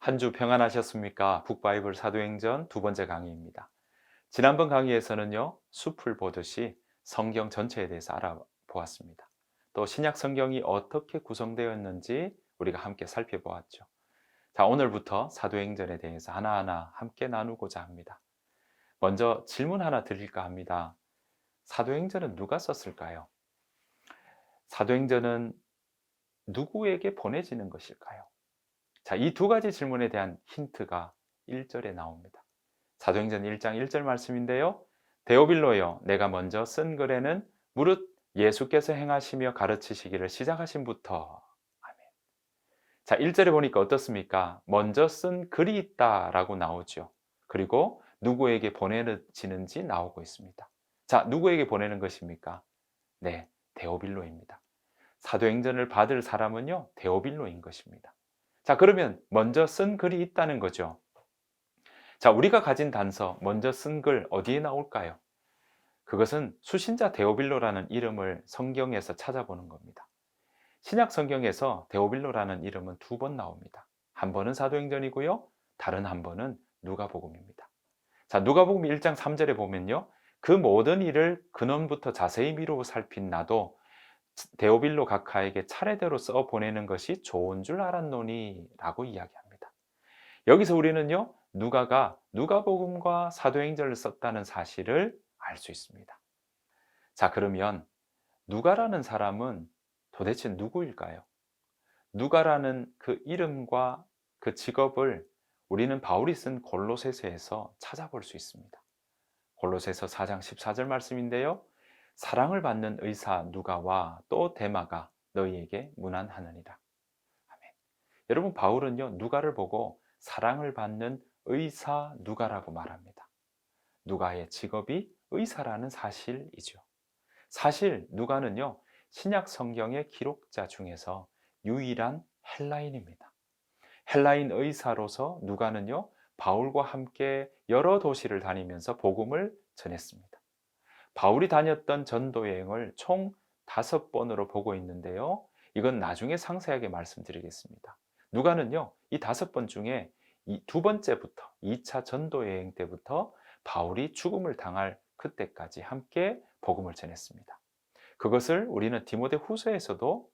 한 주 평안하셨습니까? 북바이블 사도행전 두 번째 강의입니다. 지난번 강의에서는요, 숲을 보듯이 성경 전체에 대해서 알아보았습니다. 또 신약 성경이 어떻게 구성되었는지 우리가 함께 살펴보았죠. 자, 오늘부터 사도행전에 대해서 하나하나 함께 나누고자 합니다. 먼저 질문 하나 드릴까 합니다. 사도행전은 누가 썼을까요? 사도행전은 누구에게 보내지는 것일까요? 자, 이 두 가지 질문에 대한 힌트가 1절에 나옵니다. 사도행전 1장 1절 말씀인데요. 데오빌로여, 내가 먼저 쓴 글에는 무릇 예수께서 행하시며 가르치시기를 시작하신부터. 아멘. 자, 1절에 보니까 어떻습니까? 먼저 쓴 글이 있다라고 나오죠. 그리고 누구에게 보내지는지 나오고 있습니다. 자, 누구에게 보내는 것입니까? 네, 데오빌로입니다. 사도행전을 받을 사람은요, 데오빌로인 것입니다. 자, 그러면 먼저 쓴 글이 있다는 거죠. 자, 우리가 가진 단서, 먼저 쓴 글 어디에 나올까요? 그것은 수신자 데오빌로라는 이름을 성경에서 찾아보는 겁니다. 신약 성경에서 데오빌로라는 이름은 두 번 나옵니다. 한 번은 사도행전이고요, 다른 한 번은 누가복음입니다. 자, 누가복음 1장 3절에 보면요, 그 모든 일을 근원부터 자세히 미루고 살핀 나도 데오빌로 각하에게 차례대로 써 보내는 것이 좋은 줄 알았노니 라고 이야기합니다. 여기서 우리는요, 누가가 누가복음과 사도행전을 썼다는 사실을 알 수 있습니다. 자, 그러면 누가라는 사람은 도대체 누구일까요? 누가라는 그 이름과 그 직업을 우리는 바울이 쓴 골로새서에서 찾아볼 수 있습니다. 골로새서 4장 14절 말씀인데요. 사랑을 받는 의사 누가와 또 데마가 너희에게 문안하느니라. 아멘. 여러분, 바울은요, 누가를 보고 사랑을 받는 의사 누가라고 말합니다. 누가의 직업이 의사라는 사실이죠. 사실 누가는요, 신약 성경의 기록자 중에서 유일한 헬라인입니다. 헬라인 의사로서 누가는요, 바울과 함께 여러 도시를 다니면서 복음을 전했습니다. 바울이 다녔던 전도 여행을 총 5번으로 보고 있는데요. 이건 나중에 상세하게 말씀드리겠습니다. 누가는요, 이 5번 중에 이 두 번째부터 2차 전도 여행 때부터 바울이 죽음을 당할 그때까지 함께 복음을 전했습니다. 그것을 우리는 디모데후서에서도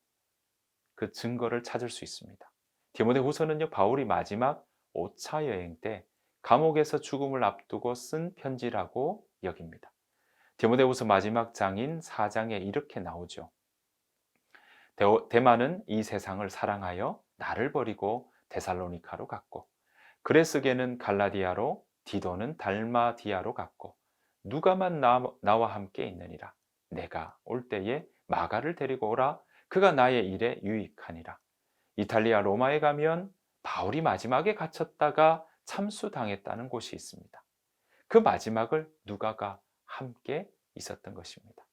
그 증거를 찾을 수 있습니다. 디모데후서는요, 바울이 마지막 5차 여행 때 감옥에서 죽음을 앞두고 쓴 편지라고 여깁니다. 디모데후서 마지막 장인 4장에 이렇게 나오죠. 데마는 이 세상을 사랑하여 나를 버리고 데살로니카로 갔고, 그레스게는 갈라디아로, 디도는 달마디아로 갔고, 누가만 나와 함께 있느니라. 내가 올 때에 마가를 데리고 오라. 그가 나의 일에 유익하니라. 이탈리아 로마에 가면 바울이 마지막에 갇혔다가 참수당했다는 곳이 있습니다. 그 마지막을 누가가 함께 있었던 것입니다.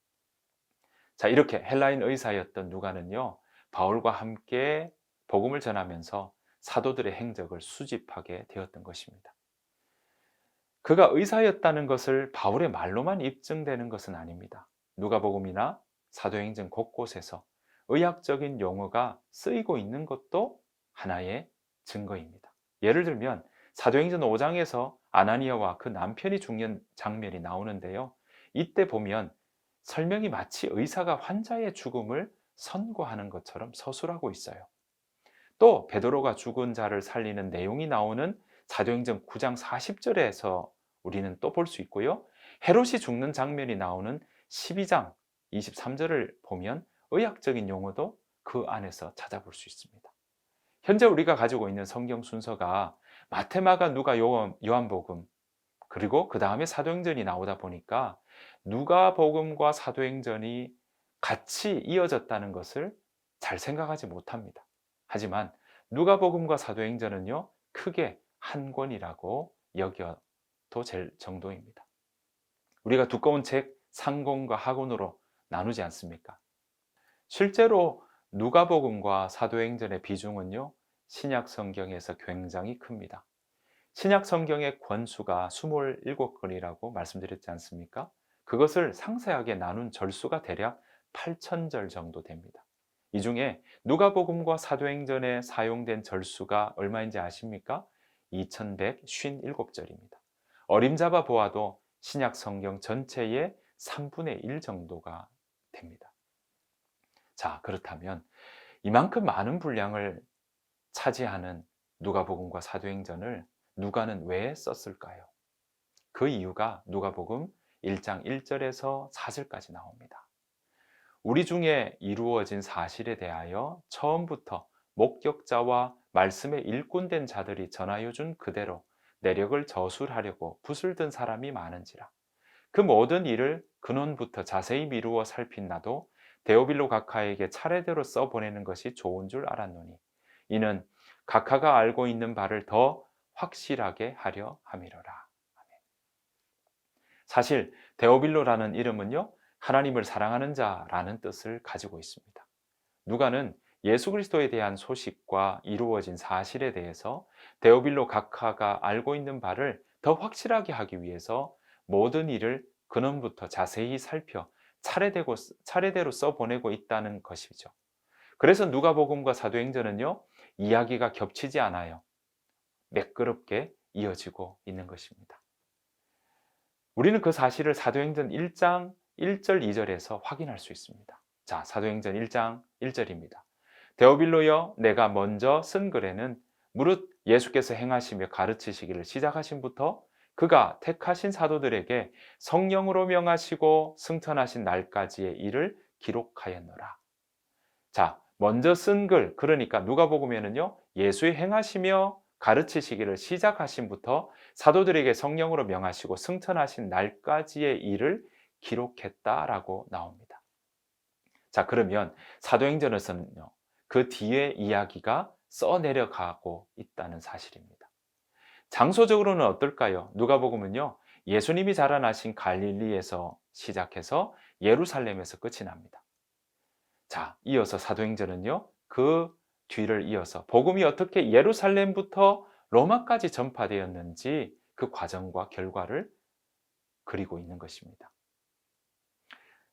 자, 이렇게 헬라인 의사였던 누가는요, 바울과 함께 복음을 전하면서 사도들의 행적을 수집하게 되었던 것입니다. 그가 의사였다는 것을 바울의 말로만 입증되는 것은 아닙니다. 누가복음이나 사도행전 곳곳에서 의학적인 용어가 쓰이고 있는 것도 하나의 증거입니다. 예를 들면 사도행전 5장에서 아나니아와 그 남편이 죽는 장면이 나오는데요. 이때 보면 설명이 마치 의사가 환자의 죽음을 선고하는 것처럼 서술하고 있어요. 또 베드로가 죽은 자를 살리는 내용이 나오는 사도행전 9장 40절에서 우리는 또 볼 수 있고요. 헤롯이 죽는 장면이 나오는 12장 23절을 보면 의학적인 용어도 그 안에서 찾아볼 수 있습니다. 현재 우리가 가지고 있는 성경 순서가 마태, 마가, 누가, 요한복음, 그리고 그 다음에 사도행전이 나오다 보니까 누가복음과 사도행전이 같이 이어졌다는 것을 잘 생각하지 못합니다. 하지만 누가복음과 사도행전은요, 크게 한 권이라고 여겨도 될 정도입니다. 우리가 두꺼운 책 상권과 하권으로 나누지 않습니까? 실제로 누가복음과 사도행전의 비중은요, 신약 성경에서 굉장히 큽니다. 신약 성경의 권수가 27권이라고 말씀드렸지 않습니까? 그것을 상세하게 나눈 절수가 대략 8,000절 정도 됩니다. 이 중에 누가복음과 사도행전에 사용된 절수가 얼마인지 아십니까? 2157절입니다. 어림잡아 보아도 신약 성경 전체의 3분의 1 정도가 됩니다. 자, 그렇다면 이만큼 많은 분량을 차지하는 누가복음과 사도행전을 누가는 왜 썼을까요? 그 이유가 누가복음 1장 1절에서 4절까지 나옵니다. 우리 중에 이루어진 사실에 대하여 처음부터 목격자와 말씀의 일꾼된 자들이 전하여 준 그대로 내력을 저술하려고 붓을 든 사람이 많은지라. 그 모든 일을 근원부터 자세히 미루어 살핀 나도 데오빌로 각하에게 차례대로 써보내는 것이 좋은 줄 알았노니 이는 각하가 알고 있는 바를 더 확실하게 하려 함이로라. 사실 데오빌로라는 이름은요, 하나님을 사랑하는 자라는 뜻을 가지고 있습니다. 누가는 예수 그리스도에 대한 소식과 이루어진 사실에 대해서 데오빌로 각하가 알고 있는 바를 더 확실하게 하기 위해서 모든 일을 근원부터 자세히 살펴 차례대로 써보내고 있다는 것이죠. 그래서 누가복음과 사도행전은요, 이야기가 겹치지 않아요. 매끄럽게 이어지고 있는 것입니다. 우리는 그 사실을 사도행전 1장 1절 2절에서 확인할 수 있습니다. 자, 사도행전 1장 1절입니다. 데오빌로여, 내가 먼저 쓴 글에는 무릇 예수께서 행하시며 가르치시기를 시작하신부터 그가 택하신 사도들에게 성령으로 명하시고 승천하신 날까지의 일을 기록하였노라. 자, 먼저 쓴 글, 그러니까 누가복음에는요, 예수의 행하시며 가르치시기를 시작하신부터 사도들에게 성령으로 명하시고 승천하신 날까지의 일을 기록했다라고 나옵니다. 자, 그러면 사도행전에서는요, 그 뒤에 이야기가 써내려가고 있다는 사실입니다. 장소적으로는 어떨까요? 누가복음은요, 예수님이 자라나신 갈릴리에서 시작해서 예루살렘에서 끝이 납니다. 자, 이어서 사도행전은요, 그 뒤를 이어서 복음이 어떻게 예루살렘부터 로마까지 전파되었는지 그 과정과 결과를 그리고 있는 것입니다.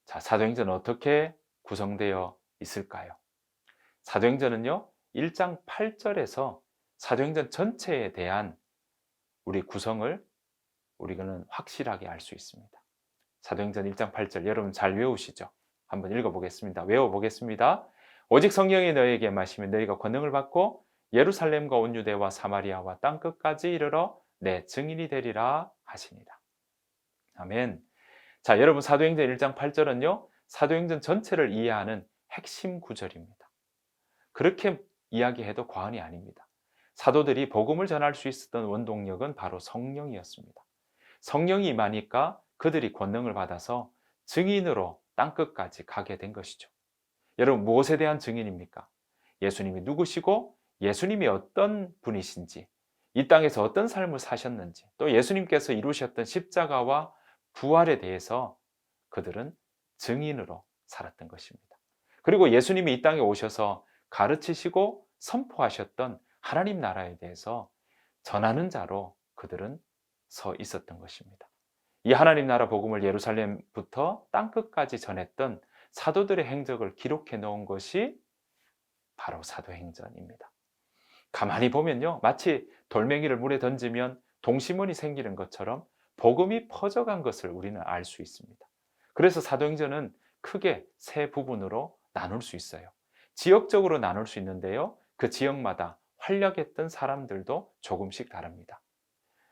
자, 사도행전은 어떻게 구성되어 있을까요? 사도행전은요, 1장 8절에서 사도행전 전체에 대한 우리 구성을 우리는 확실하게 알 수 있습니다. 사도행전 1장 8절 여러분 잘 외우시죠? 한번 읽어보겠습니다. 외워보겠습니다. 오직 성령이 너희에게 임하시면 너희가 권능을 받고 예루살렘과 온 유대와 사마리아와 땅끝까지 이르러 내 증인이 되리라 하시니라. 아멘. 자, 여러분 사도행전 1장 8절은요, 사도행전 전체를 이해하는 핵심 구절입니다. 그렇게 이야기해도 과언이 아닙니다. 사도들이 복음을 전할 수 있었던 원동력은 바로 성령이었습니다. 성령이 임하니까 그들이 권능을 받아서 증인으로 땅끝까지 가게 된 것이죠. 여러분, 무엇에 대한 증인입니까? 예수님이 누구시고 예수님이 어떤 분이신지, 이 땅에서 어떤 삶을 사셨는지, 또 예수님께서 이루셨던 십자가와 부활에 대해서 그들은 증인으로 살았던 것입니다. 그리고 예수님이 이 땅에 오셔서 가르치시고 선포하셨던 하나님 나라에 대해서 전하는 자로 그들은 서 있었던 것입니다. 이 하나님 나라 복음을 예루살렘부터 땅끝까지 전했던 사도들의 행적을 기록해 놓은 것이 바로 사도행전입니다. 가만히 보면요, 마치 돌멩이를 물에 던지면 동시문이 생기는 것처럼 복음이 퍼져간 것을 우리는 알 수 있습니다. 그래서 사도행전은 크게 세 부분으로 나눌 수 있어요. 지역적으로 나눌 수 있는데요, 그 지역마다 활약했던 사람들도 조금씩 다릅니다.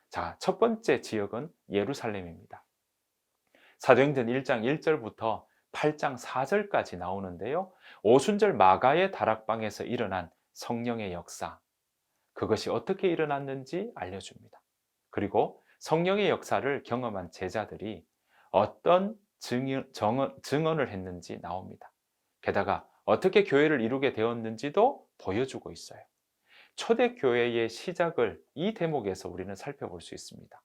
자, 첫 번째 지역은 예루살렘입니다. 사도행전 1장 1절부터 8장 4절까지 나오는데요, 오순절 마가의 다락방에서 일어난 성령의 역사, 그것이 어떻게 일어났는지 알려줍니다. 그리고 성령의 역사를 경험한 제자들이 어떤 증언을 했는지 나옵니다. 게다가 어떻게 교회를 이루게 되었는지도 보여주고 있어요. 초대교회의 시작을 이 대목에서 우리는 살펴볼 수 있습니다.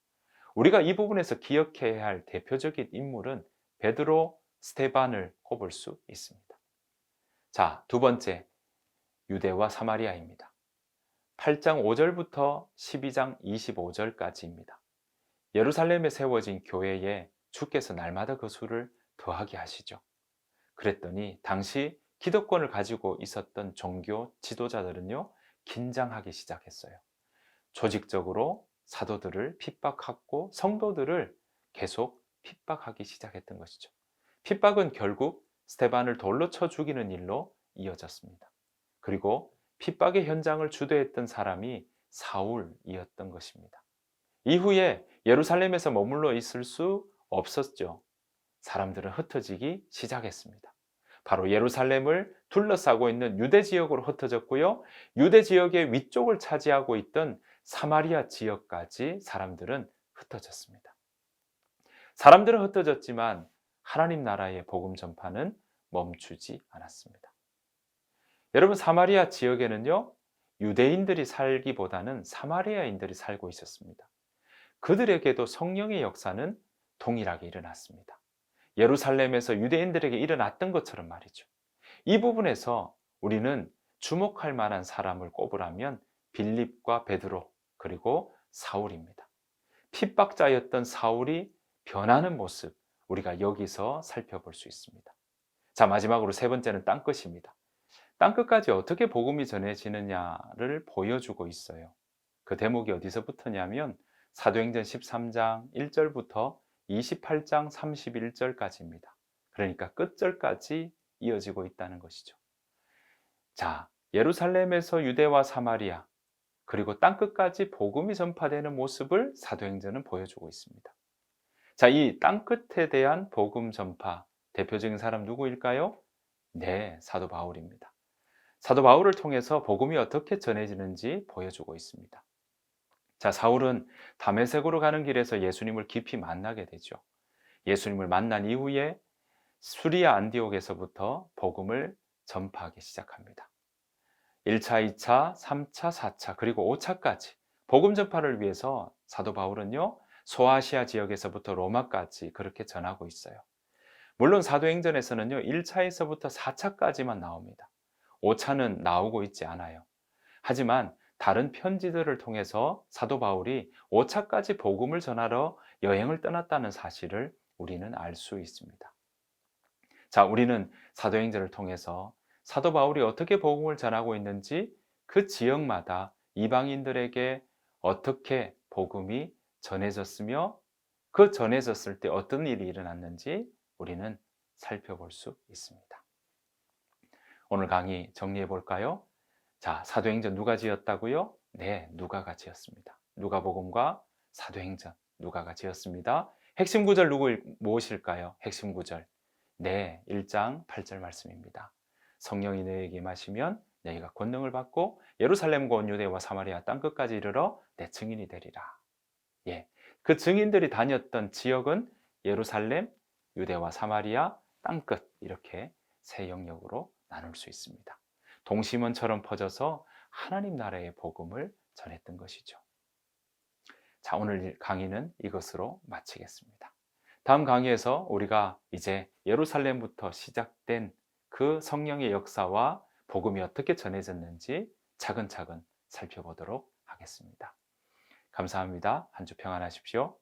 우리가 이 부분에서 기억해야 할 대표적인 인물은 베드로, 스데반을 꼽을 수 있습니다. 자, 두 번째, 유대와 사마리아입니다. 8장 5절부터 12장 25절까지입니다. 예루살렘에 세워진 교회에 주께서 날마다 그 수를 더하게 하시죠. 그랬더니 당시 기득권을 가지고 있었던 종교 지도자들은요, 긴장하기 시작했어요. 조직적으로 사도들을 핍박하고 성도들을 계속 핍박하기 시작했던 것이죠. 핍박은 결국 스데반을 돌로 쳐 죽이는 일로 이어졌습니다. 그리고 핍박의 현장을 주도했던 사람이 사울이었던 것입니다. 이후에 예루살렘에서 머물러 있을 수 없었죠. 사람들은 흩어지기 시작했습니다. 바로 예루살렘을 둘러싸고 있는 유대 지역으로 흩어졌고요. 유대 지역의 위쪽을 차지하고 있던 사마리아 지역까지 사람들은 흩어졌습니다. 사람들은 흩어졌지만 하나님 나라의 복음 전파는 멈추지 않았습니다. 여러분, 사마리아 지역에는요, 유대인들이 살기보다는 사마리아인들이 살고 있었습니다. 그들에게도 성령의 역사는 동일하게 일어났습니다. 예루살렘에서 유대인들에게 일어났던 것처럼 말이죠. 이 부분에서 우리는 주목할 만한 사람을 꼽으라면 빌립과 베드로 그리고 사울입니다. 핍박자였던 사울이 변하는 모습, 우리가 여기서 살펴볼 수 있습니다. 자, 마지막으로 세 번째는 땅끝입니다. 땅끝까지 어떻게 복음이 전해지느냐를 보여주고 있어요. 그 대목이 어디서부터냐면 사도행전 13장 1절부터 28장 31절까지입니다. 그러니까 끝절까지 이어지고 있다는 것이죠. 자, 예루살렘에서 유대와 사마리아 그리고 땅끝까지 복음이 전파되는 모습을 사도행전은 보여주고 있습니다. 자, 이 땅끝에 대한 복음 전파 대표적인 사람 누구일까요? 네, 사도 바울입니다. 사도 바울을 통해서 복음이 어떻게 전해지는지 보여주고 있습니다. 자, 사울은 다메섹으로 가는 길에서 예수님을 깊이 만나게 되죠. 예수님을 만난 이후에 수리아 안디옥에서부터 복음을 전파하기 시작합니다. 1차, 2차, 3차, 4차 그리고 5차까지 복음 전파를 위해서 사도 바울은요, 소아시아 지역에서부터 로마까지 그렇게 전하고 있어요. 물론 사도행전에서는요, 1차에서부터 4차까지만 나옵니다. 5차는 나오고 있지 않아요. 하지만 다른 편지들을 통해서 사도 바울이 5차까지 복음을 전하러 여행을 떠났다는 사실을 우리는 알 수 있습니다. 자, 우리는 사도행전을 통해서 사도 바울이 어떻게 복음을 전하고 있는지 그 지역마다 이방인들에게 어떻게 복음이 전해졌으며 그 전해졌을 때 어떤 일이 일어났는지 우리는 살펴볼 수 있습니다. 오늘 강의 정리해 볼까요? 자, 사도행전 누가 지었다고요? 네, 누가가 지었습니다. 누가복음과 사도행전 누가가 지었습니다. 핵심 구절 무엇일까요? 핵심 구절. 네, 1장 8절 말씀입니다. 성령이 너희에게 임하시면 너희가 권능을 받고 예루살렘과 온 유대와 사마리아 땅끝까지 이르러 내 증인이 되리라. 예, 그 증인들이 다녔던 지역은 예루살렘, 유대와 사마리아, 땅끝 이렇게 세 영역으로 나눌 수 있습니다. 동심원처럼 퍼져서 하나님 나라의 복음을 전했던 것이죠. 자, 오늘 강의는 이것으로 마치겠습니다. 다음 강의에서 우리가 이제 예루살렘부터 시작된 그 성령의 역사와 복음이 어떻게 전해졌는지 차근차근 살펴보도록 하겠습니다. 감사합니다. 한 주 평안하십시오.